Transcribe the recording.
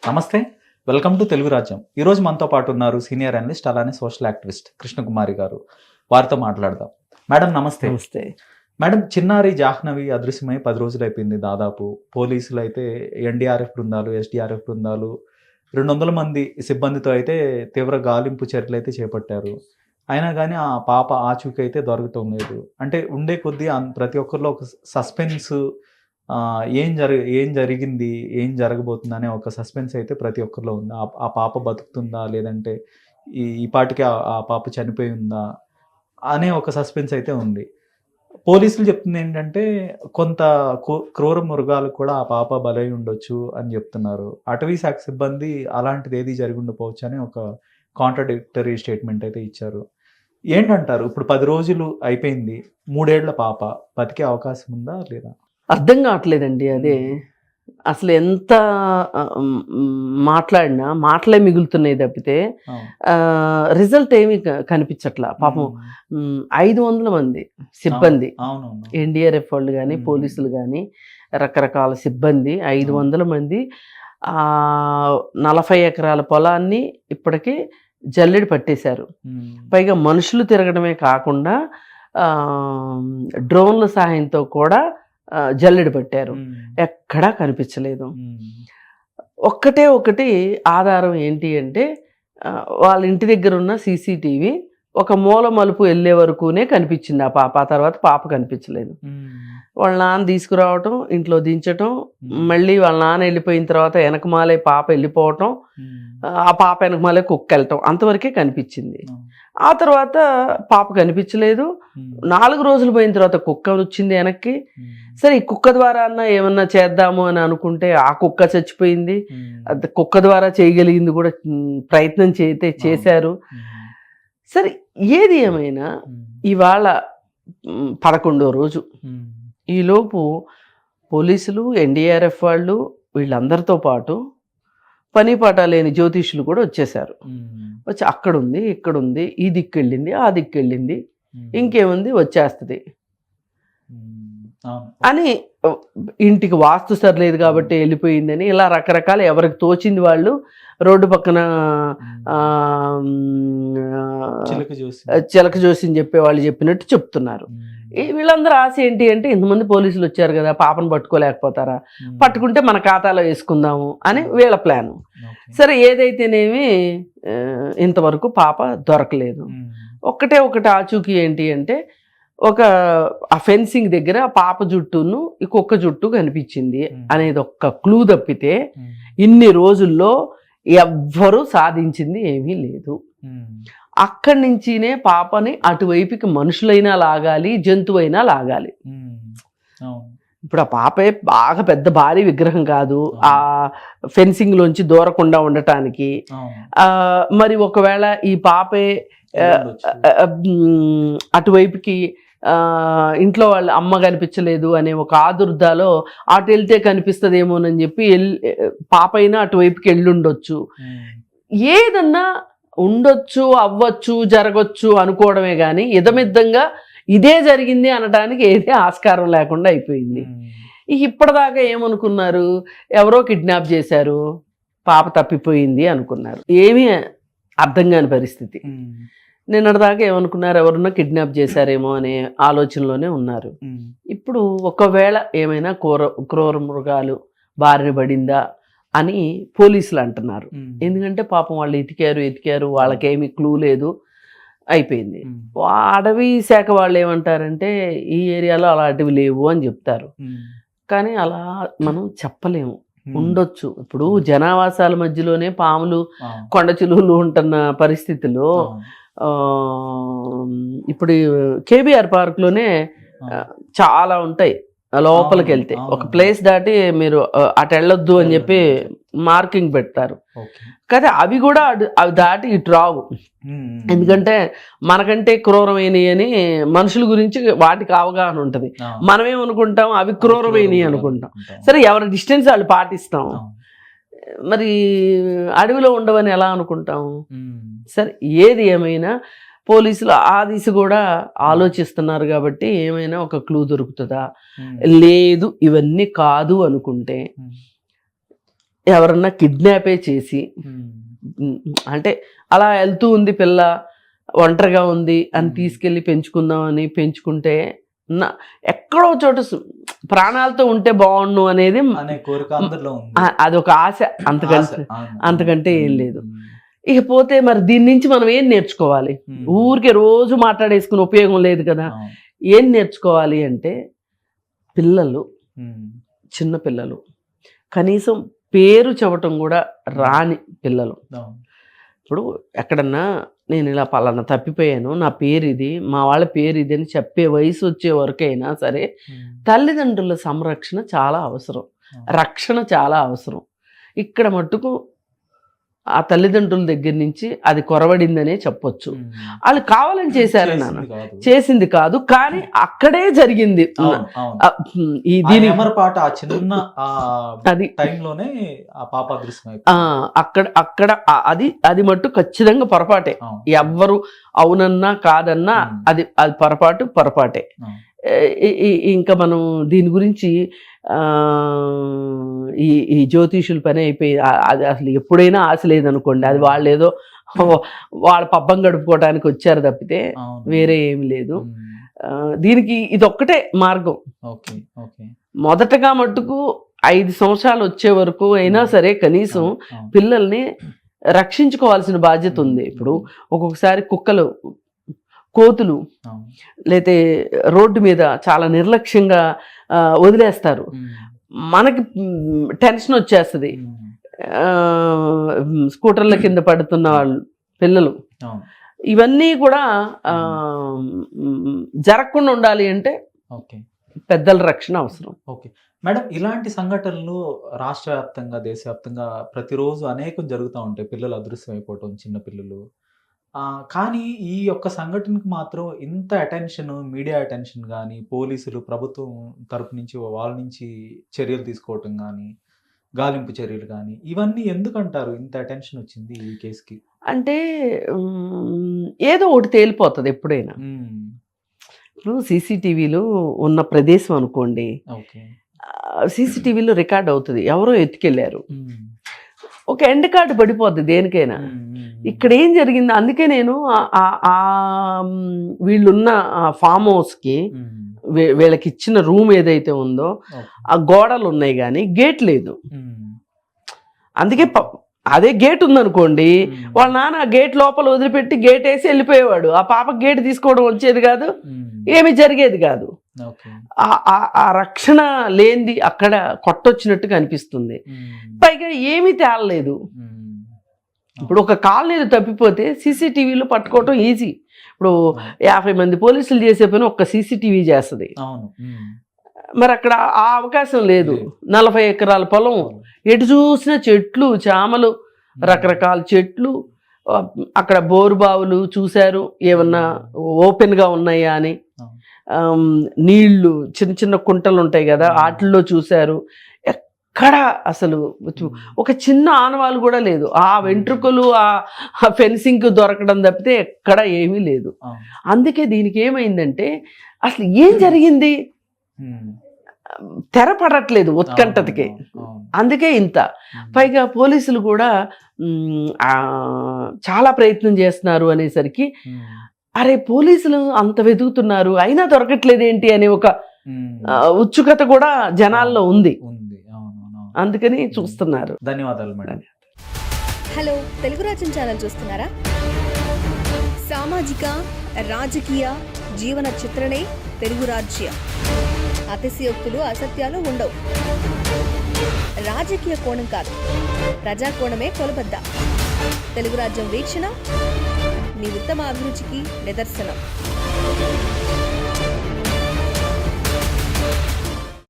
నమస్తే. Welcome to Telugu రాజ్యం. ఈరోజు మనతో పాటు ఉన్నారు సీనియర్ అనలిస్ట్ అలానే సోషల్ యాక్టివిస్ట్ కృష్ణకుమారి గారు. వారితో మాట్లాడదాం. మేడం నమస్తే. నమస్తే. మేడం, చిన్నారి జాహ్నవి అదృశ్యమై 10 రోజులు అయిపోయింది దాదాపు. పోలీసులు అయితే ఎన్డీఆర్ఎఫ్ బృందాలు, ఎస్డీఆర్ఎఫ్ బృందాలు 200 మంది సిబ్బందితో అయితే తీవ్ర గాలింపు చర్యలు అయితే చేపట్టారు. అయినా కానీ ఆ పాప ఆచూకీ అయితే దొరకటం లేదు. అంటే ఉండే కొద్దీ ప్రతి ఒక్కరిలో ఒక సస్పెన్స్, ఏం జరిగింది, ఏం జరగబోతుంది అనే ఒక సస్పెన్స్ అయితే ప్రతి ఒక్కరిలో ఉంది. ఆ పాప బతుకుతుందా, లేదంటే ఈ పాటికి ఆ పాప చనిపోయి ఉందా అనే ఒక సస్పెన్స్ అయితే ఉంది. పోలీసులు చెప్తుంది ఏంటంటే కొంత క్రూర మృగాలకు కూడా ఆ పాప బలై ఉండొచ్చు అని చెప్తున్నారు. అటవీ శాఖ సిబ్బంది అలాంటిది ఏది జరిగి ఉండకపోవచ్చు అని ఒక కాంట్రాడిక్టరీ స్టేట్మెంట్ అయితే ఇచ్చారు. ఏంటంటారు? ఇప్పుడు 10 రోజులు అయిపోయింది. 3 ఏళ్ల పాప బతికే అవకాశం ఉందా లేదా? అర్థం కావట్లేదండి. అదే అసలు ఎంత మాట్లాడినా మాటలే మిగులుతున్నాయి తప్పితే రిజల్ట్ ఏమి కనిపించట్లా. పాపం 500 మంది సిబ్బంది, ఎన్డీఆర్ఎఫ్ వాళ్ళు కానీ పోలీసులు కానీ రకరకాల సిబ్బంది 500 మంది 40 ఎకరాల పొలాన్ని ఇప్పటికీ జల్లెడి పట్టేశారు. పైగా మనుషులు తిరగడమే కాకుండా డ్రోన్ల సహాయంతో కూడా జల్లెడి పట్టారు. ఎక్కడా కనిపించలేదు. ఒకటి ఆధారం ఏంటి అంటే వాళ్ళ ఇంటి దగ్గర ఉన్న సీసీటీవీ ఒక మూల మలుపు వెళ్ళే వరకునే కనిపించింది ఆ పాప. ఆ తర్వాత పాప కనిపించలేదు. వాళ్ళ నాన్న తీసుకురావటం, ఇంట్లో దించటం, మళ్ళీ వాళ్ళ నాన్న వెళ్ళిపోయిన తర్వాత వెనకమాలే పాప వెళ్ళిపోవటం, ఆ పాప వెనకమాలే కుక్క వెళ్ళటం, అంతవరకే కనిపించింది. ఆ తర్వాత పాప కనిపించలేదు. 4 రోజులు పోయిన తర్వాత కుక్క వచ్చింది వెనక్కి. సరే ఈ కుక్క ద్వారా అన్నా ఏమన్నా చేద్దాము అని అనుకుంటే ఆ కుక్క చచ్చిపోయింది. కుక్క ద్వారా చేయగలిగింది కూడా ప్రయత్నం చేశారు. సరే ఏది ఏమైనా ఇవాళ 11వ రోజు. ఈలోపు పోలీసులు, ఎన్డీఆర్ఎఫ్ వాళ్ళు వీళ్ళందరితో పాటు పని పాట లేని జ్యోతిష్యులు కూడా వచ్చేసారు. వచ్చి అక్కడుంది, ఇక్కడుంది, ఈ దిక్కెళ్ళింది, ఆ దిక్కెళ్ళింది, ఇంకేముంది వచ్చేస్తుంది అని, ఇంటికి వాస్తు సరిలేదు కాబట్టి వెళ్ళిపోయిందని ఇలా రకరకాల ఎవరికి తోచింది వాళ్ళు రోడ్డు పక్కన చిలక జోసిని చెప్పే వాళ్ళు చెప్పినట్టు చెప్తున్నారు. వీళ్ళందరూ ఆశ ఏంటి అంటే ఇంతమంది పోలీసులు వచ్చారు కదా, పాపను పట్టుకోలేకపోతారా, పట్టుకుంటే మన ఖాతాలో వేసుకుందాము అని వీళ్ళ ప్లాను. సరే ఏదైతేనేమి ఇంతవరకు పాప దొరకలేదు. ఒకటి ఆచూకీ ఏంటి అంటే ఆ ఫెన్సింగ్ దగ్గర ఆ పాప జుట్టును ఈ కుక్క జుట్టు కనిపించింది అనేది ఒక్క క్లూ తప్పితే ఇన్ని రోజుల్లో ఎవ్వరూ సాధించింది ఏమీ లేదు. అక్కడి నుంచినే పాపని అటువైపుకి మనుషులైనా లాగాలి, జంతువైనా లాగాలి. ఇప్పుడు ఆ పాపే బాగా పెద్ద భారీ విగ్రహం కాదు ఆ ఫెన్సింగ్ లోంచి దూరకుండా ఉండటానికి. మరి ఒకవేళ ఈ పాపే అటువైపుకి ఇంట్లో వాళ్ళ అమ్మ కనిపించలేదు అనే ఒక ఆదుర్దాలో అటు వెళ్తే కనిపిస్తుందేమోనని చెప్పి పాప అయినా అటువైపుకి వెళ్ళుండొచ్చు. ఏదన్నా ఉండొచ్చు, అవ్వచ్చు, జరగచ్చు అనుకోవడమే కానీ ఇదమిద్దంగా ఇదే జరిగింది అనడానికి ఏదే ఆస్కారం లేకుండా అయిపోయింది. ఇప్పటిదాకా ఏమనుకున్నారు, ఎవరో కిడ్నాప్ చేశారు, పాప తప్పిపోయింది అనుకున్నారు. ఏమీ అర్థం కాని పరిస్థితి. నిన్నటిదాకా ఏమనుకున్నారు, ఎవరన్నా కిడ్నాప్ చేశారేమో అనే ఆలోచనలోనే ఉన్నారు. ఇప్పుడు ఒకవేళ ఏమైనా క్రూర మృగాలు బారిన పడిందా అని పోలీసులు అంటున్నారు. ఎందుకంటే పాపం వాళ్ళు ఎతికారు, వాళ్ళకేమీ క్లూ లేదు, అయిపోయింది. అడవి శాఖ వాళ్ళు ఏమంటారంటే ఈ ఏరియాలో అలాంటివి లేవు అని చెప్తారు. కానీ అలా మనం చెప్పలేము, ఉండొచ్చు. ఇప్పుడు జనావాసాల మధ్యలోనే పాములు, కొండ చిలువలు ఉంటున్న పరిస్థితిలో ఇప్పుడు కేబీఆర్ పార్క్లోనే చాలా ఉంటాయి. లోపలికి వెళ్తే ఒక ప్లేస్ దాటి మీరు అటు వెళ్ళొద్దు అని చెప్పి మార్కింగ్ పెడతారు కదా, అవి కూడా అవి దాటి ఇటు రావు. ఎందుకంటే మనకంటే క్రూరమైనవి అని మనుషుల గురించి వాటికి అవగాహన ఉంటుంది. మనమేమనుకుంటాం, అవి క్రూరమైనవి అనుకుంటాం. సరే ఎవరి డిస్టెన్స్ వాళ్ళు పాటిస్తాం. మరి అడవిలో ఉండవని ఎలా అనుకుంటాం? సరే ఏది ఏమైనా పోలీసులు ఆ దిశ కూడా ఆలోచిస్తున్నారు కాబట్టి ఏమైనా ఒక క్లూ దొరుకుతుందా, లేదు ఇవన్నీ కాదు అనుకుంటే ఎవరన్నా కిడ్నాపే చేసి అంటే అలా వెళ్తూ ఉంది పిల్ల, ఒంటరిగా ఉంది అని తీసుకెళ్ళి పెంచుకుందామని పెంచుకుంటే ఎక్కడో చోట ప్రాణాలతో ఉంటే బాగుండు అనేది అదొక ఆశ, అంతకంటే ఏం లేదు. ఇకపోతే మరి దీని నుంచి మనం ఏం నేర్చుకోవాలి? ఊరికే రోజు మాట్లాడేసుకుని ఉపయోగం లేదు కదా. ఏం నేర్చుకోవాలి అంటే పిల్లలు, చిన్న పిల్లలు, కనీసం పేరు చెప్పటం కూడా రాని పిల్లలు, ఇప్పుడు ఎక్కడన్నా నేను ఇలా పలానా తప్పిపోయాను, నా పేరు ఇది, మా వాళ్ళ పేరు ఇది అని చెప్పే వయసు వచ్చే వరకైనా సరే తల్లిదండ్రుల సంరక్షణ చాలా అవసరం, రక్షణ చాలా అవసరం. ఇక్కడ మట్టుకు ఆ తల్లిదండ్రుల దగ్గర నుంచి అది కొరవడిందనే చెప్పొచ్చు. వాళ్ళు కావాలని చేశారు నాన్న, చేసింది కాదు, కానీ అక్కడే జరిగింది. అక్కడ అది మట్టు ఖచ్చితంగా పొరపాటే. ఎవ్వరు అవునన్నా కాదన్నా అది పొరపాటే. ఇంకా మనం దీని గురించి ఈ జ్యోతిషుల పని అయిపోయి అది అసలు ఎప్పుడైనా ఆశ లేదనుకోండి. అది వాళ్ళు ఏదో వాళ్ళ పబ్బం గడుపుకోవడానికి వచ్చారు తప్పితే వేరే ఏమి లేదు. దీనికి ఇదొక్కటే మార్గం. మొదటగా మట్టుకు 5 సంవత్సరాలు వచ్చే వరకు అయినా సరే కనీసం పిల్లల్ని రక్షించుకోవాల్సిన బాధ్యత ఉంది. ఇప్పుడు ఒక్కొక్కసారి కుక్కలు, కోతులు లేతే రోడ్డు మీద చాలా నిర్లక్ష్యంగా వదిలేస్తారు, మనకి టెన్షన్ వచ్చేస్తుంది. స్కూటర్ల కింద పడుతున్న వాళ్ళు, పిల్లలు, ఇవన్నీ కూడా జరగకుండా ఉండాలి అంటే పెద్దల రక్షణ అవసరం. మేడం, ఇలాంటి సంఘటనలు రాష్ట్ర వ్యాప్తంగా, దేశవ్యాప్తంగా ప్రతిరోజు అనేకం జరుగుతూ ఉంటాయి. పిల్లలు అదృశ్యం అయిపోవటం, చిన్నపిల్లలు. కానీ ఈ యొక్క సంఘటనకు మాత్రం ఇంత అటెన్షన్, మీడియా అటెన్షన్ కానీ, పోలీసులు, ప్రభుత్వం తరపు నుంచి వాళ్ళ నుంచి చర్యలు తీసుకోవటం కానీ, గాలింపు చర్యలు కానీ, ఇవన్నీ ఎందుకంటారు ఇంత అటెన్షన్ వచ్చింది ఈ కేసుకి? అంటే ఏదో ఒకటి తేలిపోతుంది ఎప్పుడైనా. ఇప్పుడు సీసీటీవీలు ఉన్న ప్రదేశం అనుకోండి, సీసీటీవీలో రికార్డ్ అవుతుంది, ఎవరో ఎత్తుకెళ్ళారు, ఒక ఎండ్ కార్డు పడిపోద్ది దేనికైనా. ఇక్కడ ఏం జరిగింది? అందుకే నేను వీళ్ళున్న ఫామ్ హౌస్కి వీళ్ళకి ఇచ్చిన రూమ్ ఏదైతే ఉందో ఆ గోడలు ఉన్నాయి కానీ గేట్ లేదు. అందుకే అదే గేట్ ఉందనుకోండి, వాళ్ళ నాన్న గేట్ లోపల వదిలిపెట్టి గేట్ వేసి వెళ్ళిపోయేవాడు. ఆ పాప గేట్ తీసుకోవడం వచ్చేది కాదు, ఏమి జరిగేది కాదు. ఆ రక్షణ లేనిది అక్కడ కొట్టొచ్చినట్టుగా అనిపిస్తుంది. పైగా ఏమీ తేలలేదు. ఇప్పుడు ఒక కాలనీలు తప్పిపోతే సీసీటీవీలో పట్టుకోవటం ఈజీ. ఇప్పుడు 50 మంది పోలీసులు చేసే పని ఒక్క సీసీటీవీ చేస్తుంది. మరి అక్కడ ఆ అవకాశం లేదు. 40 ఎకరాల పొలం, ఎటు చూసిన చెట్లు, చామలు, రకరకాల చెట్లు. అక్కడ బోరుబావులు చూశారు, ఏమన్నా ఓపెన్గా ఉన్నాయా అని. నీళ్లు, చిన్న చిన్న కుంటలు ఉంటాయి కదా, వాటిల్లో చూశారు. ఎక్కడ అసలు ఒక చిన్న ఆనవాలు కూడా లేదు. ఆ వెంట్రుకలు, ఆ ఫెన్సింగ్ దొరకడం తప్పితే ఎక్కడ ఏమీ లేదు. అందుకే దీనికి ఏమైందంటే అసలు ఏం జరిగింది తెరపడట్లేదు ఉత్కంఠతకి. అందుకే ఇంత. పైగా పోలీసులు కూడా చాలా ప్రయత్నం చేస్తున్నారు అనేసరికి, అరే పోలీసులు అంత వెతుకుతున్నారు అయినా దొరకట్లేదేంటి అనే ఒక ఉత్సుకత కూడా జనాల్లో ఉంది. అందుకని చూస్తున్నారు. ధన్యవాదాలు మేడం. హలో, తెలుగు రాజ్యం ఛానల్ చూస్తున్నారా? సామాజిక, రాజకీయ, జీవన చిత్రణే తెలుగు రాజ్యం. అతిశయోక్తులు, అసత్యాలు ఉండవు. రాజకీయ కోణం కాదు, ప్రజా కోణమే కొలబద్ద. తెలుగు రాజ్యం వీక్షణ మీ ఉత్తమ అభిరుచికి నిదర్శనం.